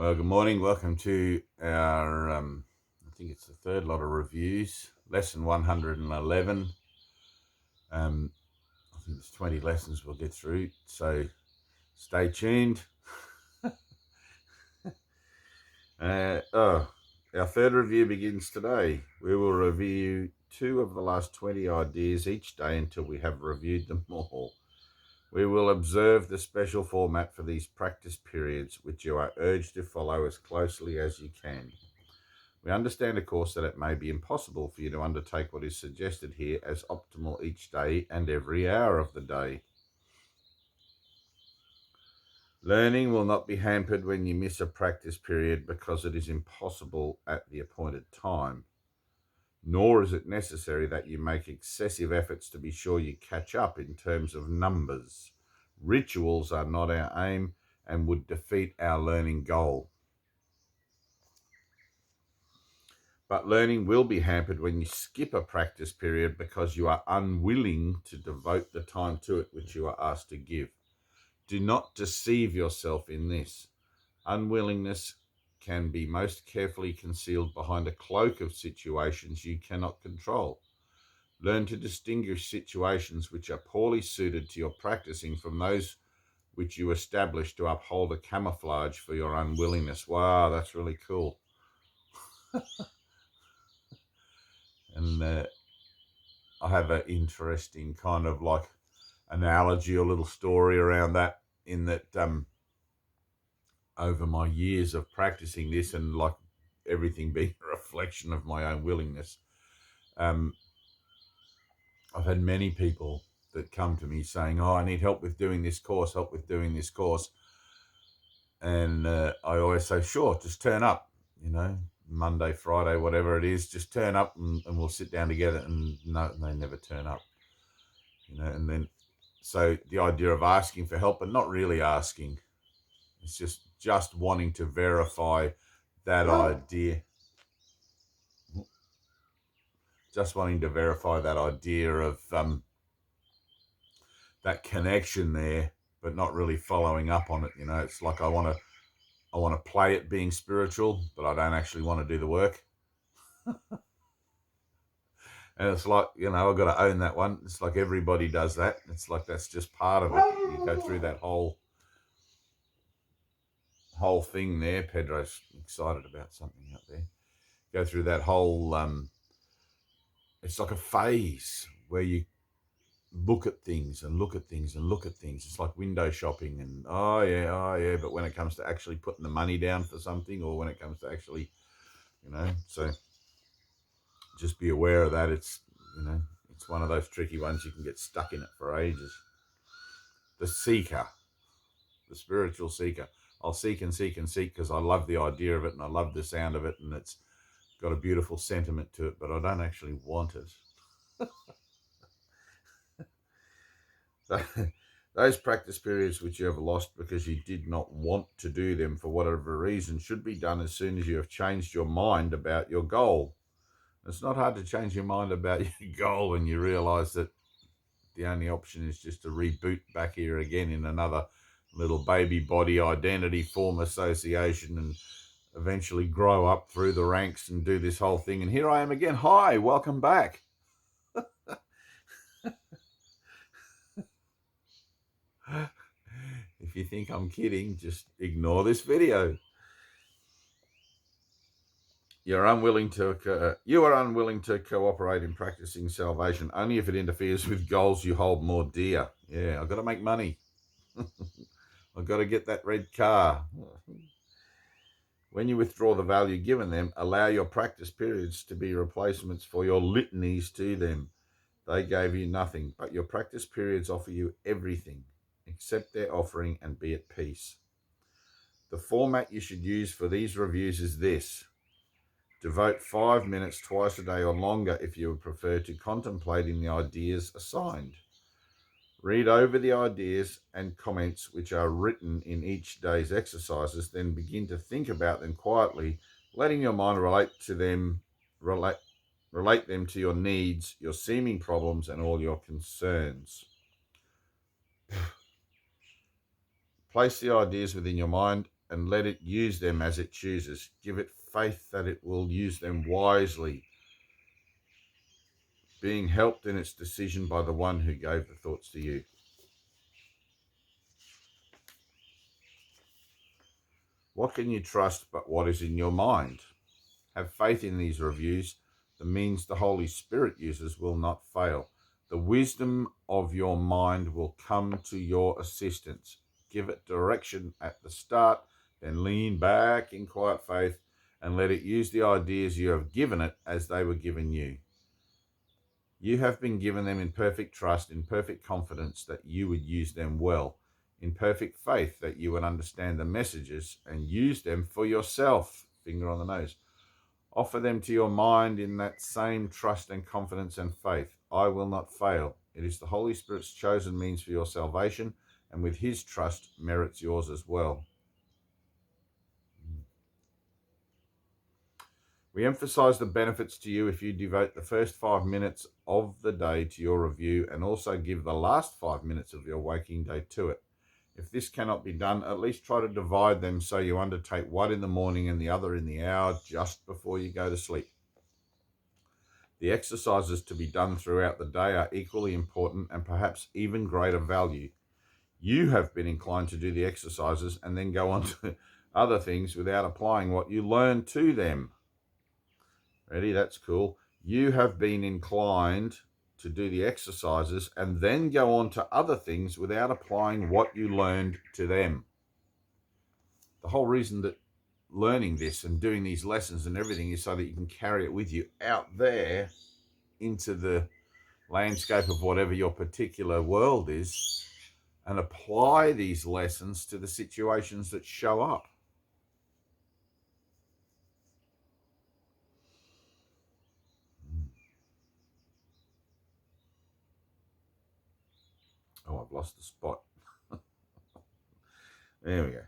Well, good morning. Welcome to our, I think it's the third lot of reviews, lesson 111. I think there's 20 lessons we'll get through, so stay tuned. Our third review begins today. We will review 2 of the last 20 ideas each day until we have reviewed them all. We will observe the special format for these practice periods, which you are urged to follow as closely as you can. We understand, of course, that it may be impossible for you to undertake what is suggested here as optimal each day and every hour of the day. Learning will not be hampered when you miss a practice period because it is impossible at the appointed time. Nor is it necessary that you make excessive efforts to be sure you catch up in terms of numbers. Rituals are not our aim and would defeat our learning goal. But learning will be hampered when you skip a practice period because you are unwilling to devote the time to it which you are asked to give. Do not deceive yourself in this. Unwillingness can be most carefully concealed behind a cloak of situations you cannot control. Learn to distinguish situations which are poorly suited to your practicing from those which you establish to uphold a camouflage for your unwillingness. Wow, that's really cool. And I have an interesting kind of like analogy or little story around that, in that over my years of practicing this and like everything being a reflection of my own willingness, I've had many people that come to me saying, oh, I need help with doing this course, And I always say, sure, just turn up, Monday, Friday, whatever it is, just turn up and we'll sit down together. And no, they never turn up, and then, so the idea of asking for help and not really asking, it's just wanting to verify that idea, of that connection there, but not really following up on it. It's like I want to play at being spiritual, but I don't actually want to do the work. And it's like, I've got to own that one. It's like everybody does that. It's like that's just part of it. You go through that whole thing there. Pedro's excited about something up there. Go through that whole, it's like a phase where you look at things and look at things and look at things. It's like window shopping and, oh yeah. But when it comes to actually putting the money down for something, or when it comes to actually, so just be aware of that. It's, it's one of those tricky ones. You can get stuck in it for ages. The seeker, the spiritual seeker. I'll seek and seek and seek because I love the idea of it and I love the sound of it and it's got a beautiful sentiment to it, but I don't actually want it. So, those practice periods which you have lost because you did not want to do them for whatever reason should be done as soon as you have changed your mind about your goal. It's not hard to change your mind about your goal when you realize that the only option is just to reboot back here again in another little baby body identity form association and eventually grow up through the ranks and do this whole thing. And here I am again. Hi, welcome back. If you think I'm kidding, just ignore this video. You are unwilling to cooperate in practicing salvation only if it interferes with goals you hold more dear. Yeah, I've got to make money. I've got to get that red car. When you withdraw the value given them, allow your practice periods to be replacements for your litanies to them. They gave you nothing, but your practice periods offer you everything. Accept their offering and be at peace. The format you should use for these reviews is this. Devote 5 minutes twice a day or longer if you would prefer to contemplating the ideas assigned. Read over the ideas and comments which are written in each day's exercises, then begin to think about them quietly, letting your mind relate them to your needs, your seeming problems, and all your concerns. Place the ideas within your mind and let it use them as it chooses. Give it faith that it will use them wisely, being helped in its decision by the one who gave the thoughts to you. What can you trust but what is in your mind? Have faith in these reviews. The means the Holy Spirit uses will not fail. The wisdom of your mind will come to your assistance. Give it direction at the start, then lean back in quiet faith and let it use the ideas you have given it as they were given you. You have been given them in perfect trust, in perfect confidence that you would use them well, in perfect faith that you would understand the messages and use them for yourself. Finger on the nose. Offer them to your mind in that same trust and confidence and faith. I will not fail. It is the Holy Spirit's chosen means for your salvation, and with his trust merits yours as well. We emphasize the benefits to you if you devote the first 5 minutes of the day to your review and also give the last 5 minutes of your waking day to it. If this cannot be done, at least try to divide them so you undertake one in the morning and the other in the hour just before you go to sleep. The exercises to be done throughout the day are equally important and perhaps even greater value. You have been inclined to do the exercises and then go on to other things without applying what you learn to them. Ready? That's cool. You have been inclined to do the exercises and then go on to other things without applying what you learned to them. The whole reason that learning this and doing these lessons and everything is so that you can carry it with you out there into the landscape of whatever your particular world is and apply these lessons to the situations that show up. Oh, I've lost the spot. There we go.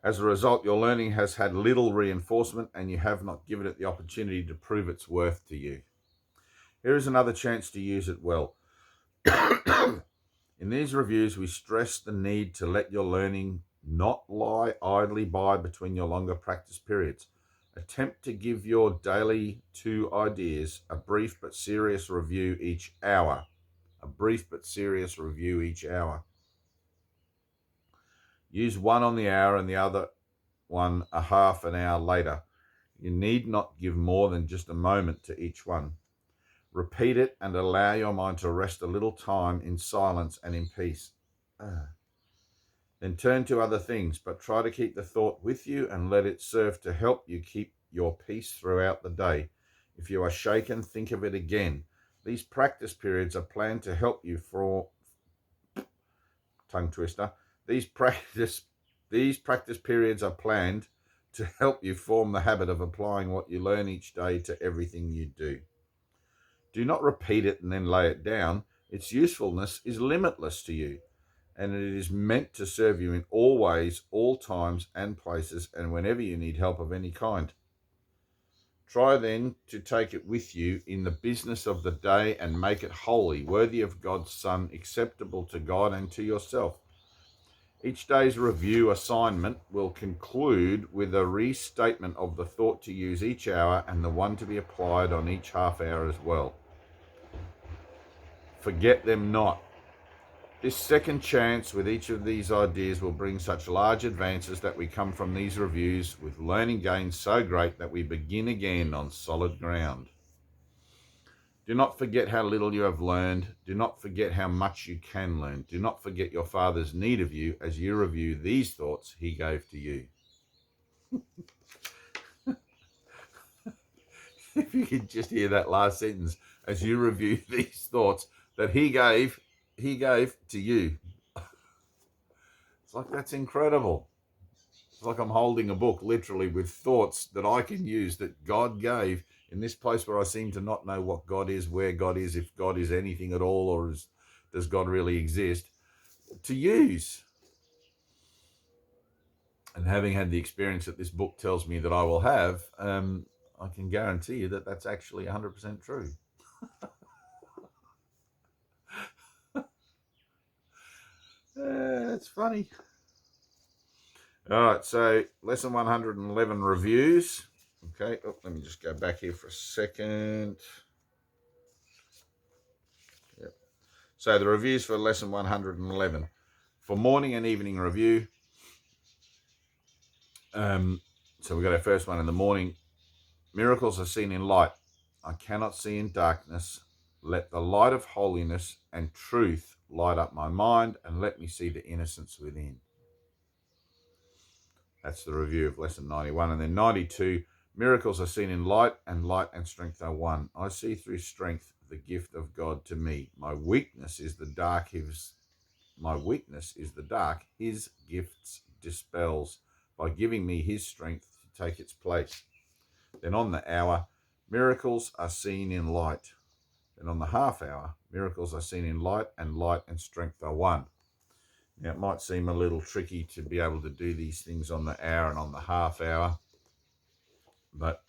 As a result, your learning has had little reinforcement and you have not given it the opportunity to prove its worth to you. Here is another chance to use it well. In these reviews, we stress the need to let your learning not lie idly by between your longer practice periods. Attempt to give your daily 2 ideas a brief but serious review each hour. A brief but serious review each hour. Use one on the hour and the other one a half an hour later. You need not give more than just a moment to each one. Repeat it and allow your mind to rest a little time in silence and in peace. Then turn to other things, but try to keep the thought with you and let it serve to help you keep your peace throughout the day. If you are shaken, think of it again. These practice periods are planned to help you for tongue twister. These practice periods are planned to help you form the habit of applying what you learn each day to everything you do. Do not repeat it and then lay it down. Its usefulness is limitless to you, and it is meant to serve you in all ways, all times and places, and whenever you need help of any kind. Try then to take it with you in the business of the day and make it holy, worthy of God's Son, acceptable to God and to yourself. Each day's review assignment will conclude with a restatement of the thought to use each hour and the one to be applied on each half hour as well. Forget them not. This second chance with each of these ideas will bring such large advances that we come from these reviews with learning gains so great that we begin again on solid ground. Do not forget how little you have learned. Do not forget how much you can learn. Do not forget your Father's need of you as you review these thoughts he gave to you. If you could just hear that last sentence, as you review these thoughts that he gave to you. It's like, that's incredible. It's like I'm holding a book literally with thoughts that I can use that God gave in this place where I seem to not know what God is, where God is, if God is anything at all, or does God really exist, to use. And having had the experience that this book tells me that I will have, I can guarantee you that that's actually 100% true. It's funny. All right, so lesson 111 reviews. Okay, let me just go back here for a second. Yep. So the reviews for lesson 111. For morning and evening review, so we got our first one in the morning. Miracles are seen in light. I cannot see in darkness. Let the light of holiness and truth light up my mind and let me see the innocence within. That's the review of lesson 91. And then 92, miracles are seen in light and strength are one. I see through strength the gift of God to me. My weakness is the dark. His gifts dispels by giving me his strength to take its place. Then on the hour, miracles are seen in light. Then on the half hour, miracles are seen in light and strength are one. Now, it might seem a little tricky to be able to do these things on the hour and on the half hour, but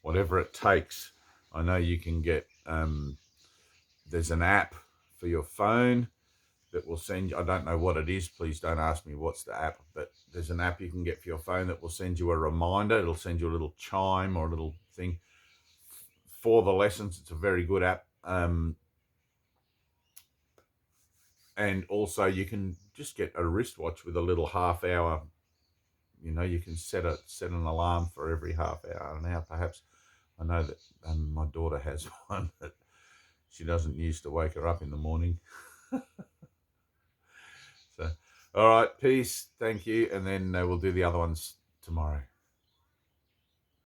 whatever it takes. I know you can get, there's an app for your phone that will send you, I don't know what it is, please don't ask me what's the app, but there's an app you can get for your phone that will send you a reminder. It'll send you a little chime or a little thing for the lessons. It's a very good app. And also you can just get a wristwatch with a little half hour. You can set an alarm for every half hour an hour perhaps. I know that my daughter has one that she doesn't use to wake her up in the morning. So, all right, peace, thank you, and then we'll do the other ones tomorrow.